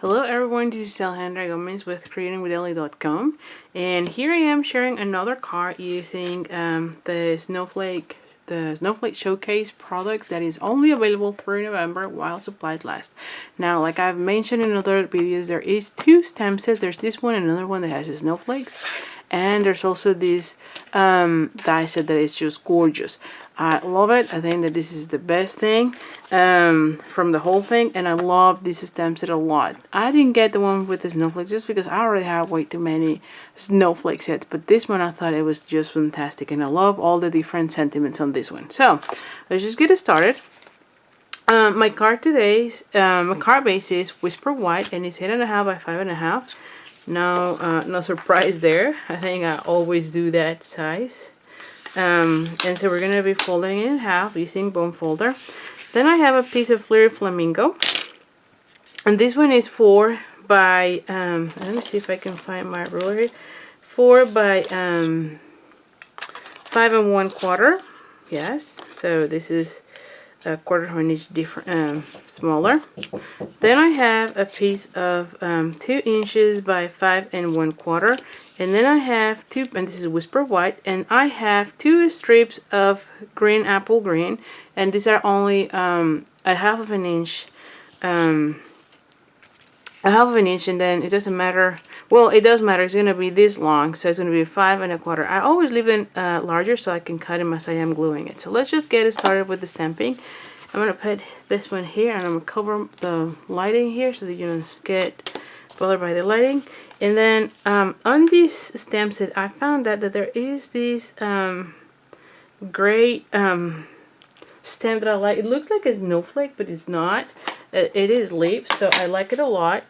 Hello everyone, this is Alejandra with creatingwitheli.com, and here I am sharing another card using the Snowflake Showcase products that is only available through November while supplies last. Now, like I've mentioned in other videos, there is two stamp sets. There's this one and another one that has the snowflakes. And there's also this die set that is just gorgeous. I love it. I think that this is the best thing from the whole thing. And I love this stamp set a lot. I didn't get the one with the snowflakes just because I already have way too many snowflake sets. But this one I thought it was just fantastic. And I love all the different sentiments on this one. So let's just get it started. My card today's my card base is Whisper White and it's 8.5 by 5.5. No surprise there. I think I always do that size. And so we're going to be folding it in half using bone folder. Then I have a piece of Flirty Flamingo. And this one is 4 by, let me see if I can find my ruler here. 4 by 5 1/4. Yes, so this is a 1/4 inch different, smaller. Then I have a piece of 2 inches by 5 1/4, and then I have two, and this is Whisper White, and I have 2 strips of green apple green, and these are only a half of an inch. A half of an inch, and then it doesn't matter. Well, it does matter. It's gonna be this long, so it's gonna be 5 1/4. I always leave it larger so I can cut them as I am gluing it. So let's just get it started with the stamping. I'm gonna put this one here, and I'm gonna cover the lighting here so that you don't get bothered by the lighting. And then on these stamp set, I found out that there is this gray stamp that I like. It looks like a snowflake, but it's not. It is leaf, so I like it a lot.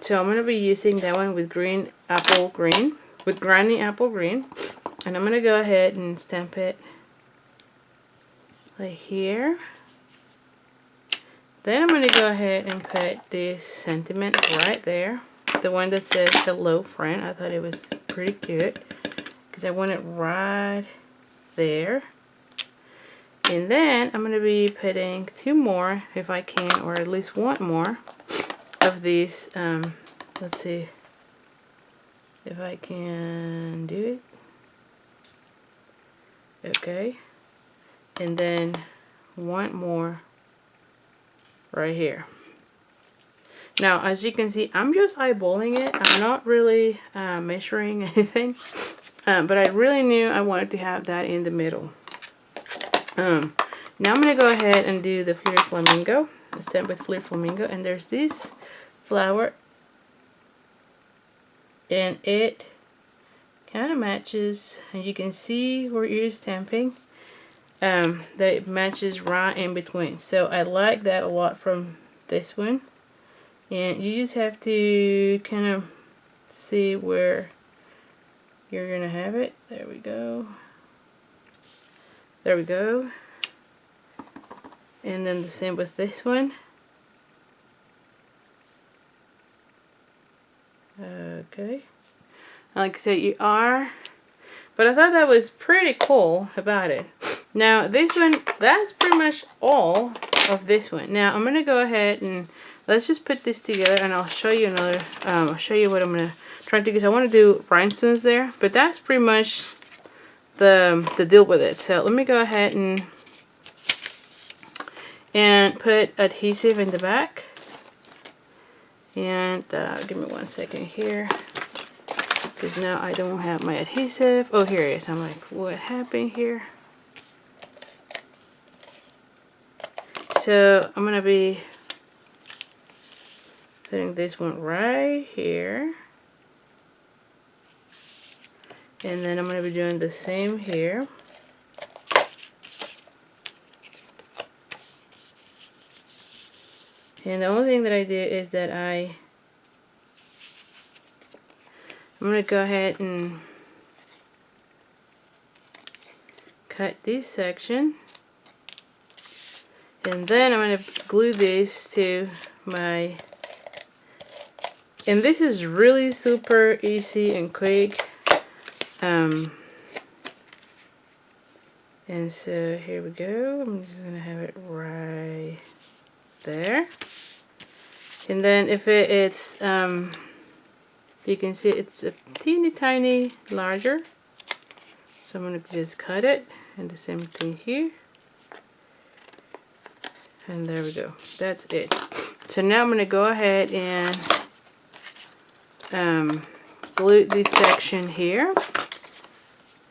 So I'm going to be using that one with granny apple green. And I'm going to go ahead and stamp it like here. Then I'm going to go ahead and put this sentiment right there. The one that says hello friend. I thought it was pretty cute because I want it right there. And then I'm going to be putting 2 more if I can, or at least 1 more of these. Let's see if I can do it. Okay. And then 1 more right here. Now, as you can see, I'm just eyeballing it. I'm not really measuring anything. But I really knew I wanted to have that in the middle. Now I'm going to go ahead and do the Flirty Flamingo. I stamp with Flirty Flamingo, and there's this flower, and it kind of matches, and you can see where you're stamping that it matches right in between. So I like that a lot from this one, and you just have to kind of see where you're gonna have it. There we go. There we go. And then the same with this one. Okay. Like I said, you are. But I thought that was pretty cool about it. Now this one, that's pretty much all of this one. Now I'm going to go ahead and let's just put this together, and I'll show you another, I'll show you what I'm going to try to do, because I want to do rhinestones there. But that's pretty much the deal with it. So let me go ahead and put adhesive in the back. And give me 1 second here, because now I don't have my adhesive. Oh, here it is. I'm like, what happened here? So I'm gonna be putting this one right here, and then I'm gonna be doing the same here. And the only thing that I do is that I'm going to go ahead and cut this section. And then I'm going to glue this to my, and this is really super easy and quick. And so here we go. I'm just going to have it right there. And then if it's you can see it's a teeny tiny larger, so I'm going to just cut it, and the same thing here, and there we go. That's it. So now I'm going to go ahead and glue this section here.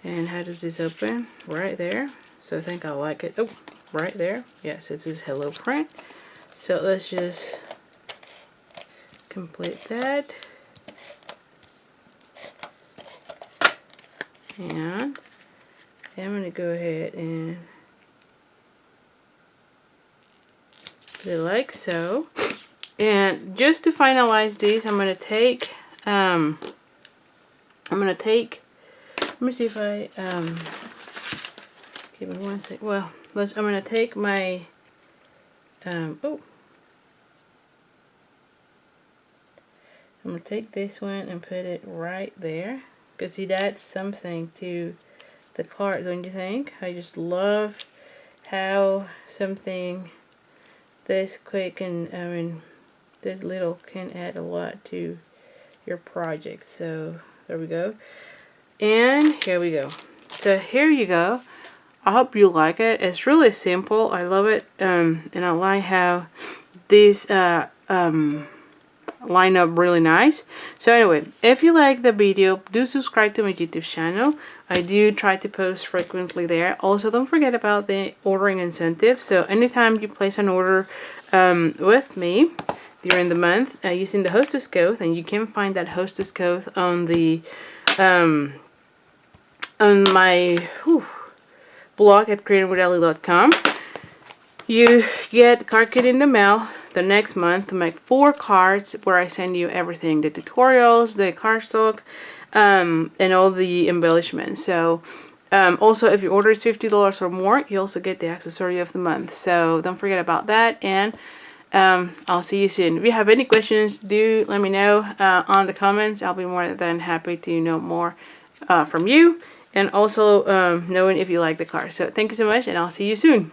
And how does this open? Right there. So I think I like it. Oh, right there. Yes, it says hello print. So let's just complete that. And I'm going to go ahead and put it like so. And just to finalize these, I'm going to take, let me see if I, give me one sec. Well, I'm going to take my, I'm going to take this one and put it right there. Because see, that's something to the card, don't you think? I just love how something this quick and, this little can add a lot to your project. So there we go. And here we go. So here you go. I hope you like it. It's really simple. I love it. And I like how these line up really nice. So anyway, if you like the video, do subscribe to my YouTube channel. I do try to post frequently there. Also, don't forget about the ordering incentive. So anytime you place an order with me during the month using the hostess code, and you can find that hostess code on the on my blog at creatingwitheli.com. You get card kit in the mail the next month to make 4 cards where I send you everything, the tutorials, the cardstock, and all the embellishments. So also, if your order is $50 or more, you also get the accessory of the month. So don't forget about that, and I'll see you soon. If you have any questions, do let me know on the comments. I'll be more than happy to know more from you, and also knowing if you like the card. So thank you so much, and I'll see you soon.